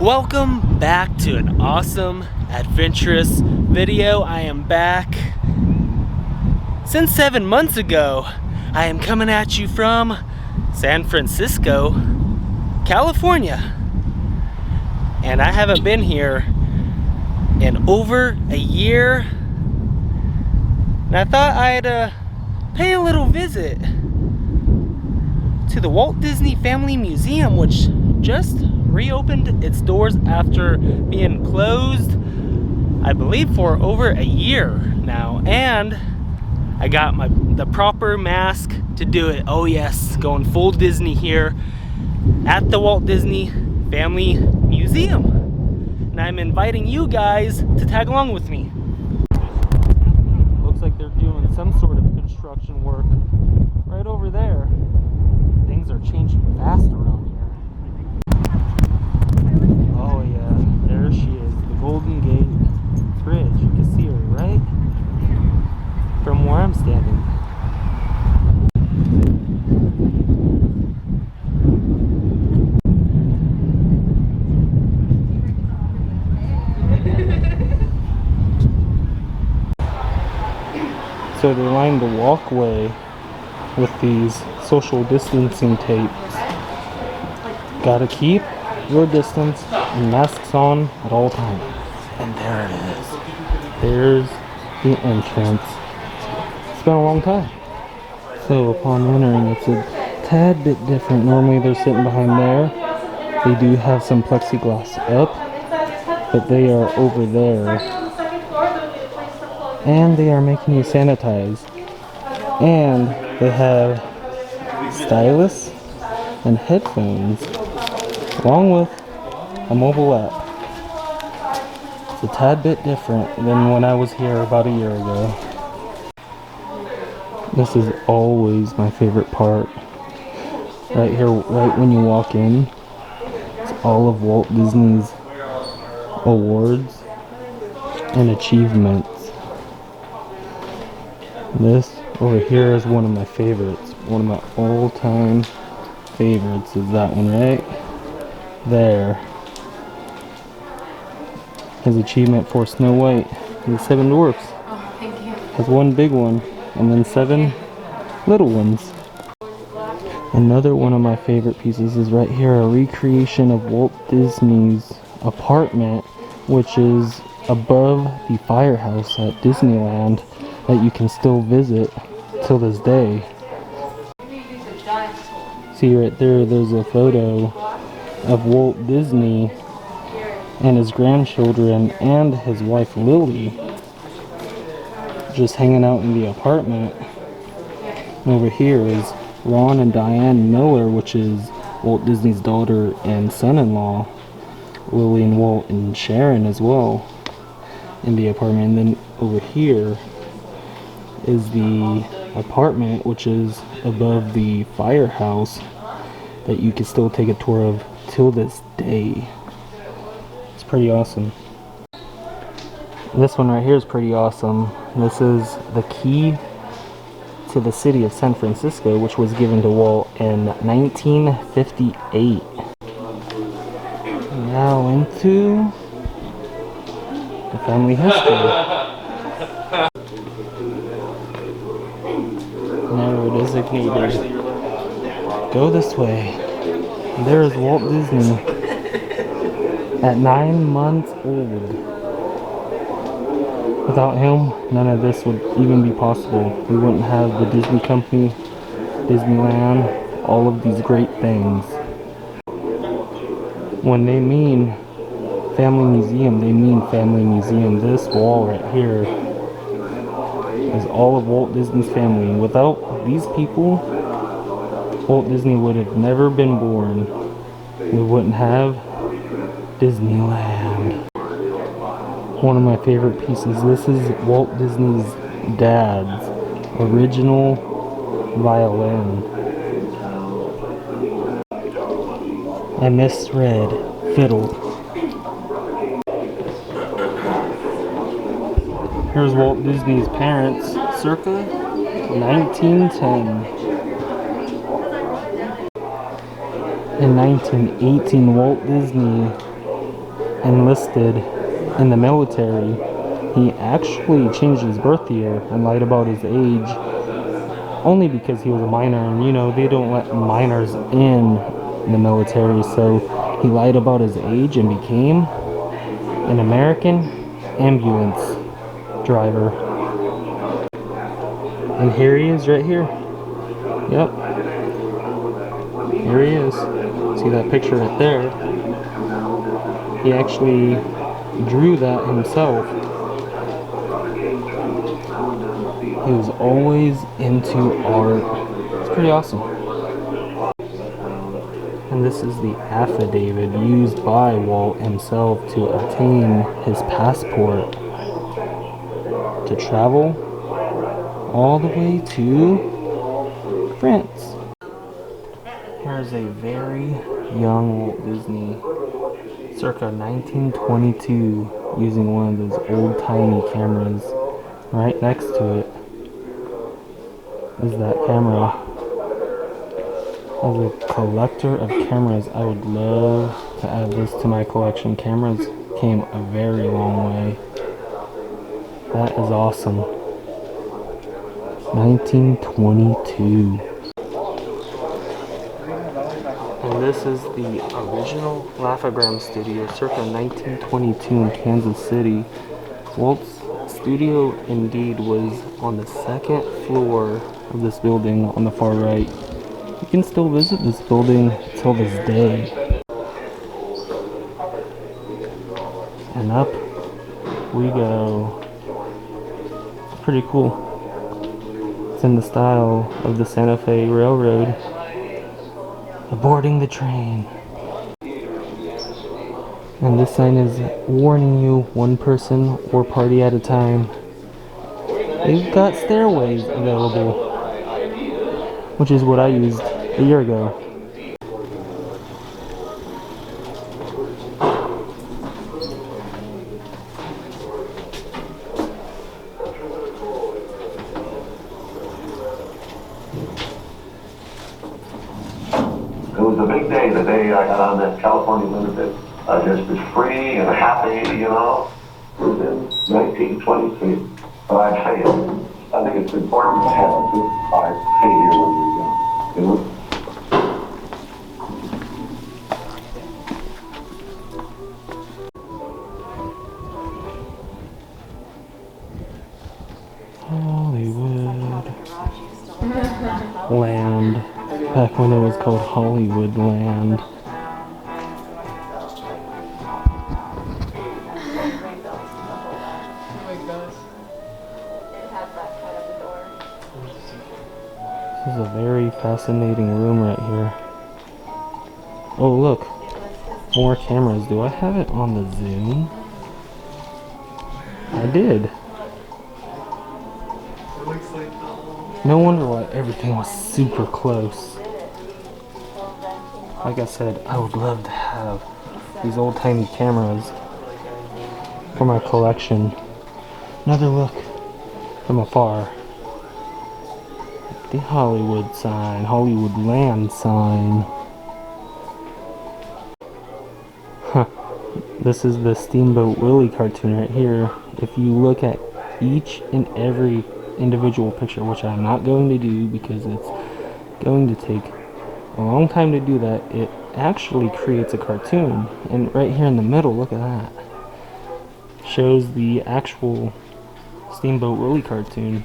Welcome back to an awesome, adventurous video. I am back. Since 7 months ago, I am coming at you from San Francisco, California. And I haven't been here in over a year. And I thought I'd pay a little visit to the Walt Disney Family Museum, which just reopened its doors after being closed, I believe, for over a year now. And I got the proper mask to do it. Oh yes, going full Disney here at the Walt Disney Family Museum. And I'm inviting you guys to tag along with me. Looks like they're doing some sort of construction work right over there. Things are changing fast around here. Oh yeah, there she is, the Golden Gate Bridge. You can see her right from where I'm standing. So they lined the walkway with these social distancing tapes. Gotta keep your distance and masks on at all times. And there it is. There's the entrance. It's been a long time. So upon entering, it's a tad bit different. Normally they're sitting behind there. They do have some plexiglass up, but they are over there. And they are making you sanitize. And they have stylus and headphones, along with a mobile app. It's a tad bit different than when I was here about a year ago. This is always my favorite part. Right here, right when you walk in, it's all of Walt Disney's awards and achievements. This over here is one of my favorites. One of my all-time favorites is that one right there. His achievement for Snow White and the 7 Dwarfs. Oh, thank you. Has one big one and then 7 little ones. Another one of my favorite pieces is right here, a recreation of Walt Disney's apartment, which is above the firehouse at Disneyland that you can still visit till this day. See right there, there's a photo of Walt Disney and his grandchildren and his wife Lily just hanging out in the apartment. And over here is Ron and Diane Miller, which is Walt Disney's daughter and son-in-law. Lily and Walt and Sharon as well in the apartment. And then over here is the apartment, which is above the firehouse, that you can still take a tour of till this day. It's pretty awesome. This one right here is pretty awesome. This is the key to the city of San Francisco, which was given to Walt in 1958. Now into the family history. Never designated. Go this way. There is Walt Disney at 9 months old. Without him, none of this would even be possible. We wouldn't have the Disney Company, Disneyland, all of these great things. When they mean family museum, they mean family museum. This wall right here is all of Walt Disney's family. Without these people, Walt Disney would have never been born. We wouldn't have Disneyland. One of my favorite pieces. This is Walt Disney's dad's original violin. I misread fiddle. Here's Walt Disney's parents, circa 1910. In 1918, Walt Disney enlisted in the military, he actually changed his birth year and lied about his age only because he was a minor, and you know, they don't let minors in the military, so he lied about his age and became an American ambulance driver. And here he is right here. Yep. Here he is. See that picture right there? He actually drew that himself. He was always into art. It's pretty awesome. And this is the affidavit used by Walt himself to obtain his passport to travel all the way to France. Here's a very young Walt Disney, circa 1922, using one of those old-timey cameras. Right next to it is that camera. As a collector of cameras, I would love to add this to my collection. Cameras came a very long way. That is awesome. 1922. And this is the original Laugh-O-Gram studio, circa 1922 in Kansas City. Walt's studio indeed was on the second floor of this building on the far right. You can still visit this building till this day. And up we go. It's pretty cool. It's in the style of the Santa Fe Railroad. Aborting the train. And this sign is warning you, one person or party at a time. They've got stairways available, which is what I used a year ago. It was a big day, the day I got on that California Limited. Just as free and happy, you know. It was in 1923. But I say it. I think it's important to have a good heart here when you're young. You know? Hollywood Land. Back when it was called Hollywood Land. This is a very fascinating room right here. Oh look, more cameras. Do I have it on the zoom? I did. No wonder why everything was super close. Like I said, I would love to have these old-timey cameras for my collection. Another look from afar. The Hollywood sign, Hollywood Land sign. Huh. This is the Steamboat Willie cartoon right here. If you look at each and every individual picture, which I'm not going to do because it's going to take a long time to do that, it actually creates a cartoon. And right here in the middle, look at that. Shows the actual Steamboat Willie cartoon.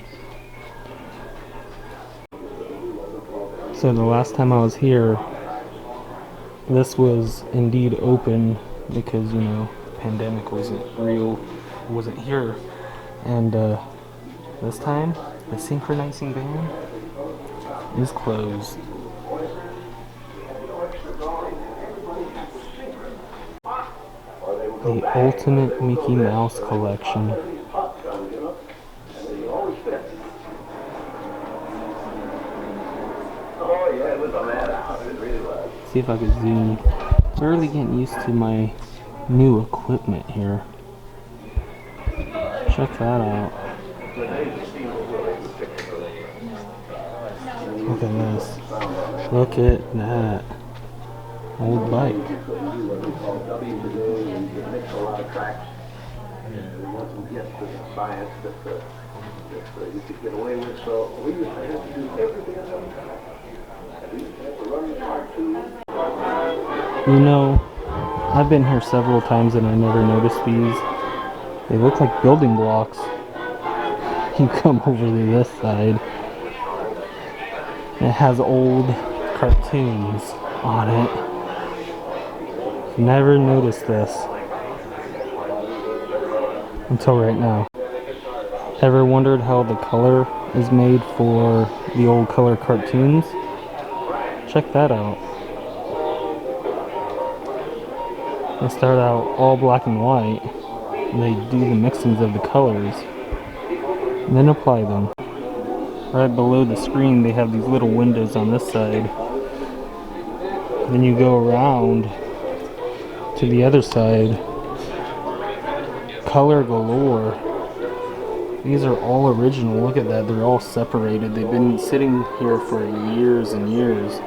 So the last time I was here, this was indeed open because, you know, pandemic wasn't real, wasn't here. And this time, the synchronizing band is closed. The ultimate Mickey Mouse collection. See if I could zoom. Barely getting used to my new equipment here. Check that out. Look at this. Look at that. Old bike. You could get away with, so we used to have to do everything at one time. We used to have to run the cartoon. You know, I've been here several times and I never noticed these. They look like building blocks. You come over to this side. It has old cartoons on it. Never noticed this until right now. Ever wondered how the color is made for the old color cartoons? Check that out. They start out all black and white, and they do the mixings of the colors, and then apply them. Right below the screen, they have these little windows on this side. Then you go around to the other side. Color galore. These are all original. Look at that. They're all separated. They've been sitting here for years and years.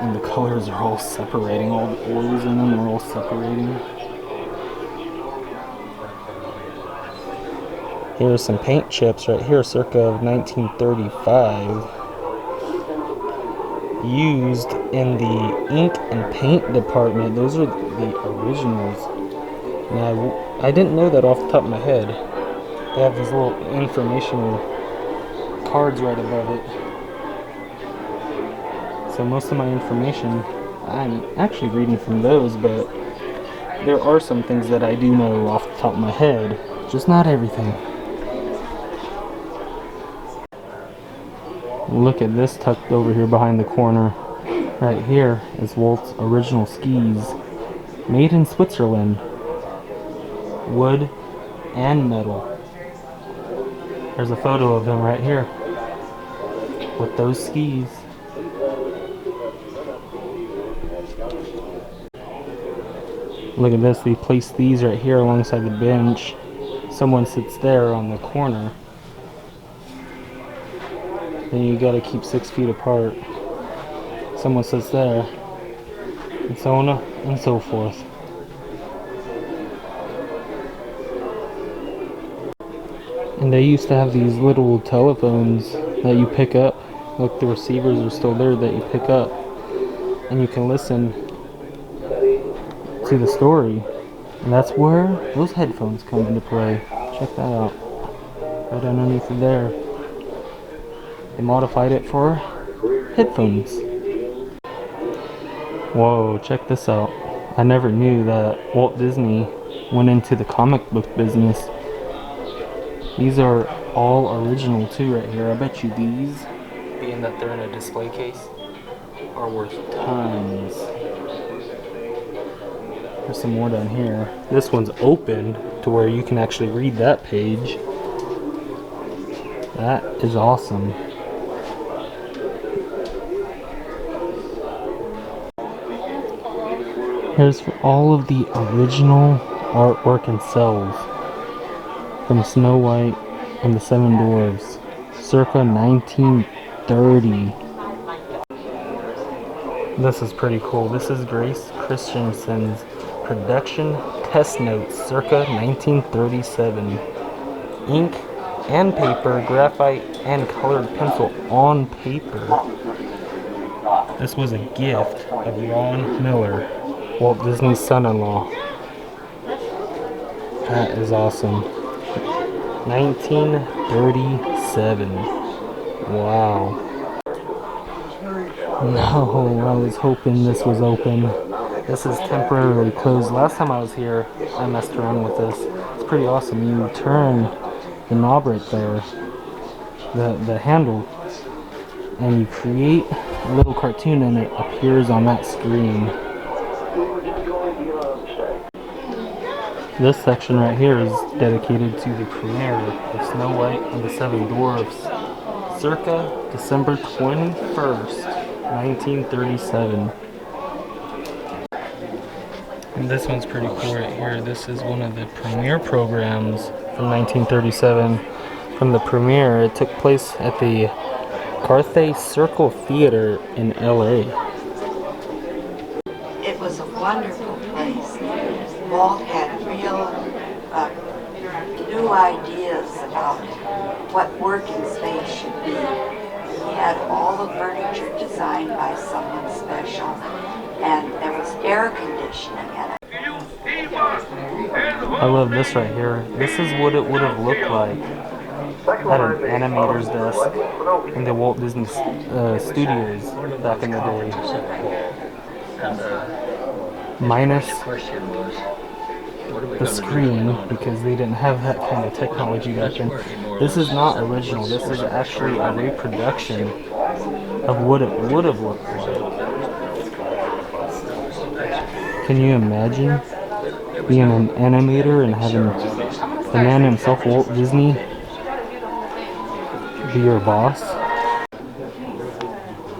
And the colors are all separating. All the oils in them are all separating. Here's some paint chips right here, circa of 1935. Used in the ink and paint department. Those are the originals. Now, I didn't know that off the top of my head. They have these little informational cards right above it. So most of my information, I'm actually reading from those, but there are some things that I do know off the top of my head. Just not everything. Look at this tucked over here behind the corner. Right here is Walt's original skis. Made in Switzerland. Wood and metal. There's a photo of him right here with those skis. Look at this, they placed these right here alongside the bench. Someone sits there on the corner. Then you gotta keep 6 feet apart. Someone sits there, and so on and so forth. And they used to have these little telephones that you pick up, like the receivers are still there that you pick up, and you can listen to the story. And that's where those headphones come into play. Check that out. Right underneath it there. They modified it for headphones. Whoa, check this out. I never knew that Walt Disney went into the comic book business. These are all original too right here. I bet you these, being that they're in a display case, are worth tons. There's some more down here. This one's opened to where you can actually read that page. That is awesome. Here's all of the original artwork and cells from Snow White and the Seven Dwarfs, circa 1930. This is pretty cool. This is Grace Christensen's production test notes, circa 1937. Ink and paper, graphite and colored pencil on paper. This was a gift of Ron Miller, Walt Disney's son-in-law. That is awesome. 1937. Wow. No, I was hoping this was open. This is temporarily closed. Last time I was here, I messed around with this. It's pretty awesome. You turn the knob right there, the handle, and you create a little cartoon and it appears on that screen. This section right here is dedicated to the premiere of Snow White and the Seven Dwarfs, circa December 21st, 1937. And this one's pretty cool right here. This is one of the premiere programs from 1937. From the premiere, it took place at the Carthay Circle Theater in LA. It was a wonderful place. Walt had real new ideas about what working space should be. He had all the furniture designed by someone special, and there was air conditioning in it. I love this right here. This is what it would have looked like at an animator's desk in the Walt Disney Studios back in the day. Minus the screen, because they didn't have that kind of technology back then. This is not original. This is actually a reproduction of what it would have looked like. Can you imagine being an animator and having the man himself, Walt Disney, be your boss?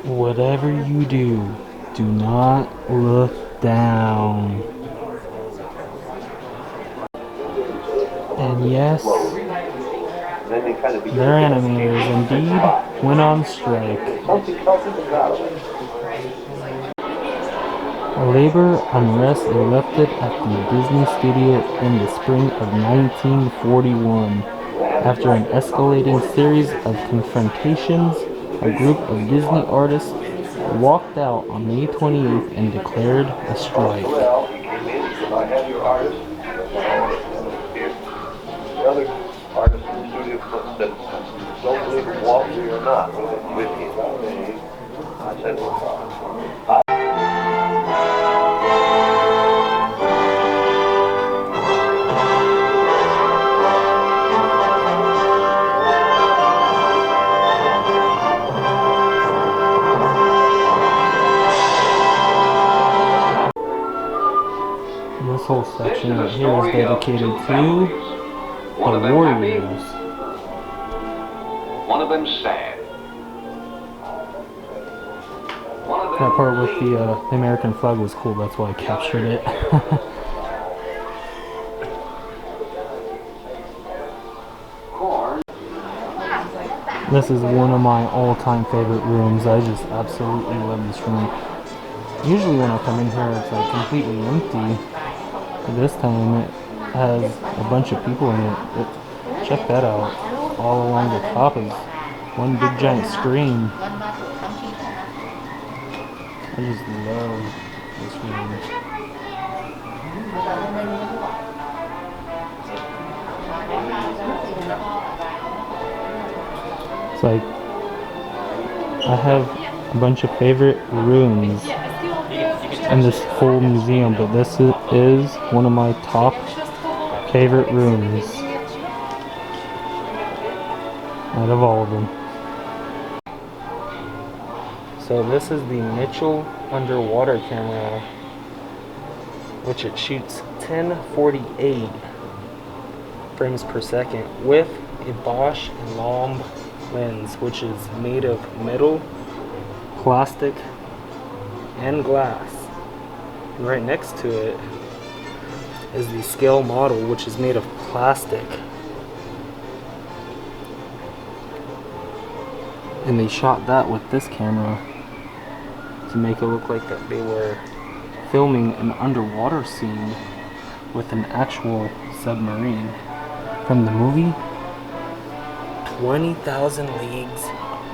Whatever you do, do not look down. And yes, their animators indeed went on strike. Labor unrest erupted at the Disney studio in the spring of 1941. After an escalating series of confrontations, a group of Disney artists walked out on May 28th and declared a strike. The other artists in the studio said, don't believe in Walt Disney or not. With me. I said, this whole section right here is dedicated to the Warriors. one of them sad. That part with the American flag was cool, that's why I captured it. This is one of my all-time favorite rooms. I just absolutely love this room. Usually when I come in here it's like completely empty. But this time it has a bunch of people in it. Check that out. All along the top is one big giant screen. I just love this room. It's like I have a bunch of favorite rooms in this whole museum, but this is one of my top favorite rooms out of all of them. So this is the Mitchell underwater camera, which it shoots 1048 frames per second with a Bosch and Lomb lens, which is made of metal, plastic, and glass. And right next to it is the scale model, which is made of plastic. And they shot that with this camera to make it look like that they were filming an underwater scene with an actual submarine from the movie 20,000 Leagues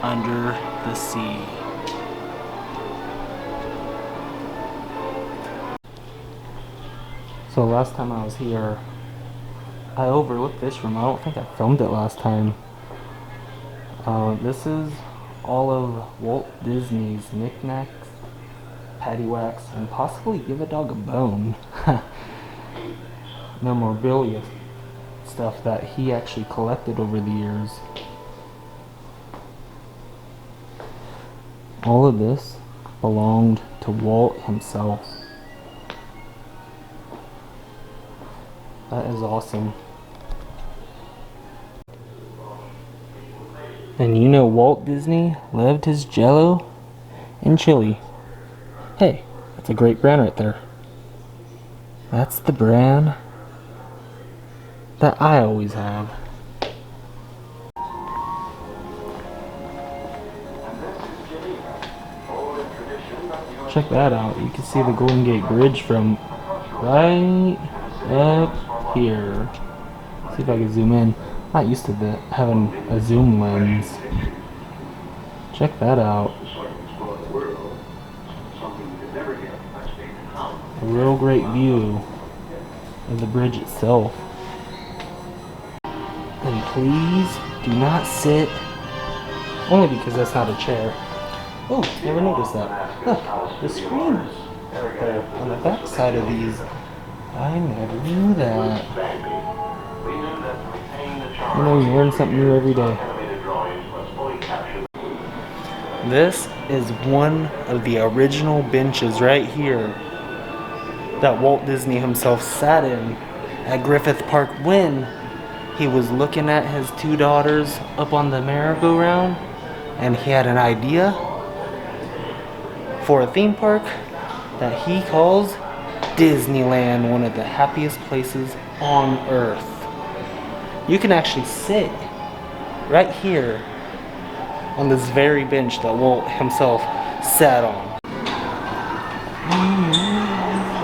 Under the Sea. So last time I was here, I overlooked this room. I don't think I filmed it last time. This is all of Walt Disney's knickknacks, paddywhacks, and possibly Give a Dog a Bone. Memorabilia stuff that he actually collected over the years. All of this belonged to Walt himself. That is awesome. And you know Walt Disney loved his Jell-O and chili. Hey, that's a great brand right there. That's the brand that I always have. Check that out. You can see the Golden Gate Bridge from right up here. See if I can zoom in. Not used to having a zoom lens. Check that out. A real great view of the bridge itself. And please do not sit, only because that's not a chair. Oh, never noticed that. Look, the screen right there on the back side of these. I never knew that. You know, you learn something new every day. This is one of the original benches right here that Walt Disney himself sat in at Griffith Park when he was looking at his two daughters up on the merry-go-round, and he had an idea for a theme park that he calls Disneyland, one of the happiest places on earth. You can actually sit right here on this very bench that Walt himself sat on.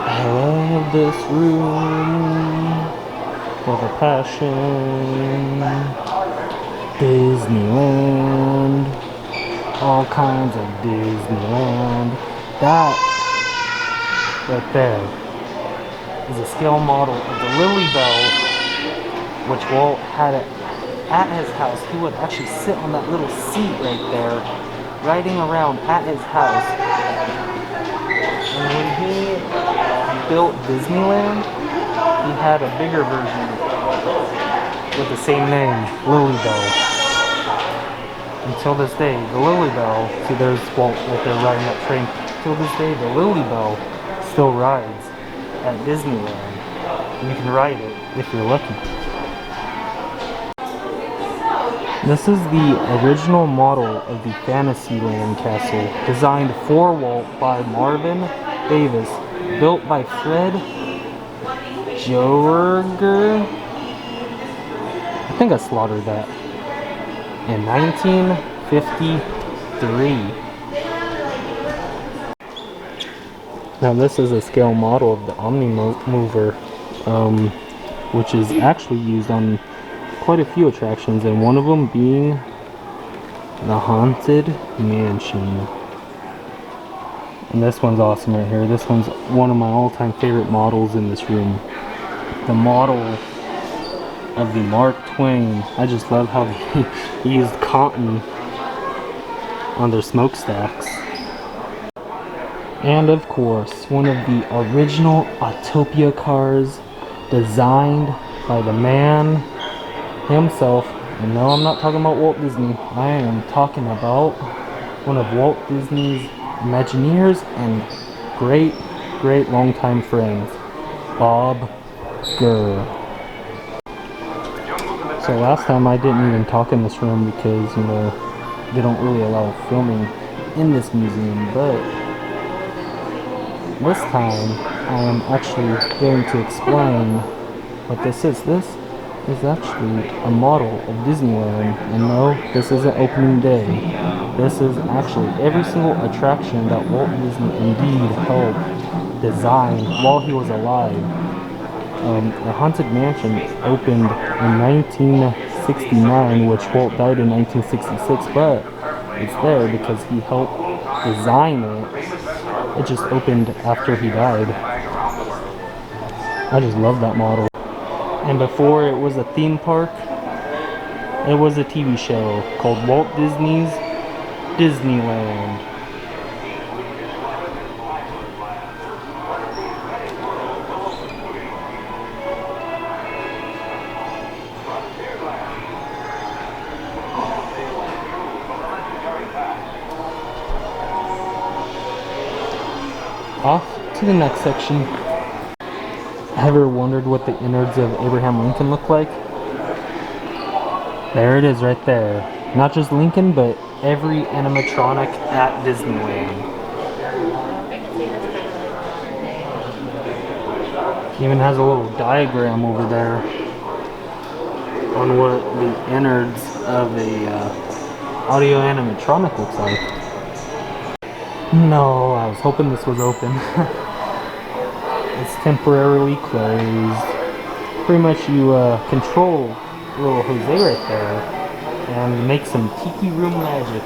I love this room with a passion. Disneyland, all kinds of Disneyland. That right there is a scale model of the Lily Bell, which Walt had at his house. He would actually sit on that little seat right there, riding around at his house. And when he built Disneyland, he had a bigger version with the same name, Lily Bell. Until this day, the Lily Bell, see there's Walt right there riding that train. Till this day, the Lily Bell still rides at Disneyland. And you can ride it if you're lucky. This is the original model of the Fantasyland castle, designed for Walt by Marvin Davis, built by Fred Joerger. I think I slaughtered that. In 1953. Now this is a scale model of the Omni Mover, which is actually used on quite a few attractions, and one of them being the Haunted Mansion. And this one's awesome right here. This one's one of my all-time favorite models in this room. The model of the Mark Twain. I just love how they used cotton on their smokestacks. And of course, one of the original Autopia cars, designed by the man himself. And no, I'm not talking about Walt Disney. I am talking about one of Walt Disney's Imagineers and great longtime friends, Bob Gurr. So last time I didn't even talk in this room because, you know, they don't really allow filming in this museum, but this time I am actually going to explain what this is. This is actually a model of Disneyland, and no, this isn't opening day. This is actually every single attraction that Walt Disney indeed helped design while he was alive. The Haunted Mansion opened in 1969, which Walt died in 1966, but it's there because he helped design it. It just opened after he died. I just love that model. And before it was a theme park, it was a TV show called Walt Disney's Disneyland. Off to the next section. Ever wondered what the innards of Abraham Lincoln look like? There it is right there. Not just Lincoln, but every animatronic at Disneyland. Even has a little diagram over there on what the innards of a audio animatronic looks like. No, I was hoping this was open. It's temporarily closed. Pretty much you control little Jose right there and make some tiki room magic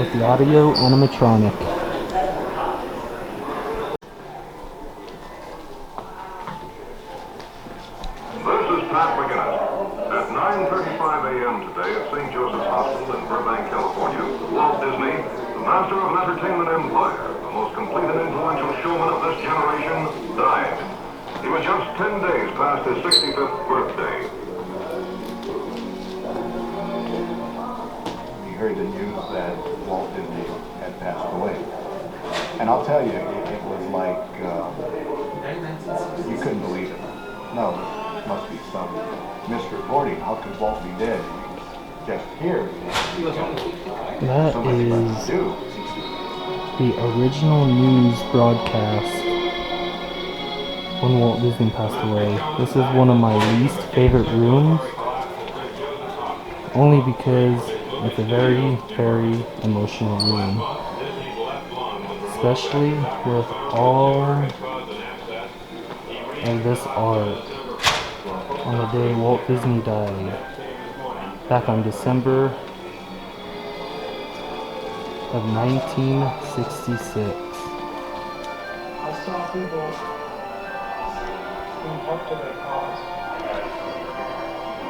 with the audio animatronic. This is Pat McGinnis. At 9:35 a.m. today at St. Joseph's Hospital in Burbank, California, Walt Disney, the master of an entertainment empire, the most complete and influential showman of this generation, died. He was just 10 days past his 65th birthday. We heard the news that Walt Disney had passed away. And I'll tell you, it was like, you couldn't believe it. No, it must be some misreporting. How could Walt be dead? He was just here. That So much left is to do. the original news broadcast when Walt Disney passed away. This is one of my least favorite rooms, only because it's a very, very emotional room. Especially with all of this art on the day Walt Disney died, back on December of 1966. I saw people being up to their cause.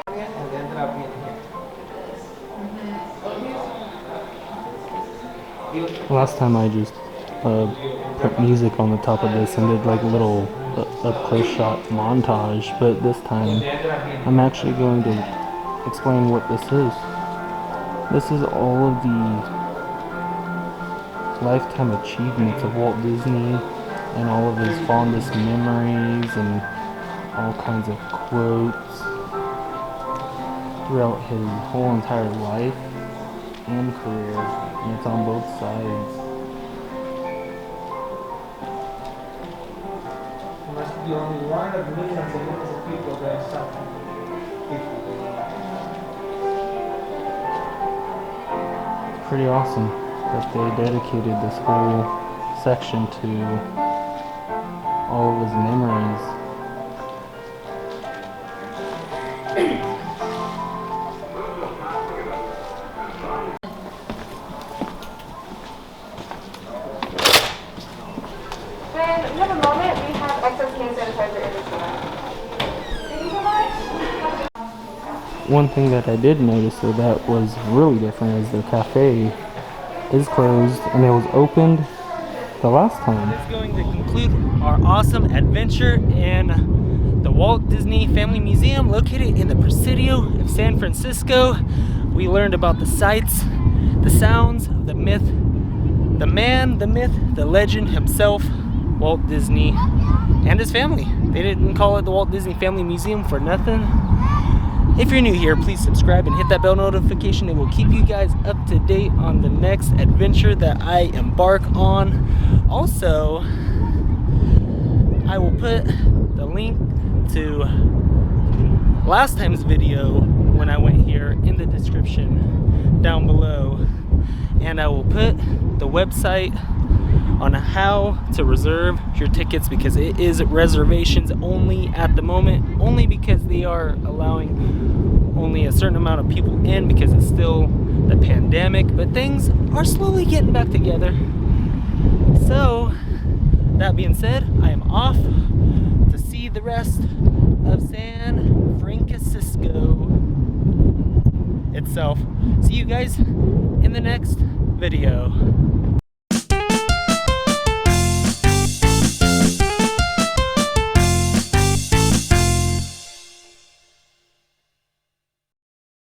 And they ended up being here. Last time I just put music on the top of this and did like a little up-close shot montage, but this time I'm actually going to explain what this is. This is all of the lifetime achievements of Walt Disney and all of his fondest memories and all kinds of quotes throughout his whole entire life and career, and it's on both sides. You must be only one of millions and millions of people that are suffering. Pretty awesome that they dedicated this whole section to all of his memories. When you have a moment, we have excess hand sanitizer in the drawer. Thank you so much. One thing that I did notice though that was really different is the cafe is closed and it was opened the last time. That's going to conclude our awesome adventure in the Walt Disney Family Museum located in the Presidio of San Francisco. We learned about the sights, the sounds, the myth, the man, the myth, the legend himself, Walt Disney and his family. They didn't call it the Walt Disney Family Museum for nothing. If you're new here, please subscribe and hit that bell notification. It will keep you guys up to date on the next adventure that I embark on. Also, I will put the link to last time's video when I went here in the description down below. And I will put the website on how to reserve your tickets, because it is reservations only at the moment, only because they are allowing only a certain amount of people in because it's still the pandemic, but things are slowly getting back together. So that being said, I am off to see the rest of San Francisco itself. See you guys in the next video.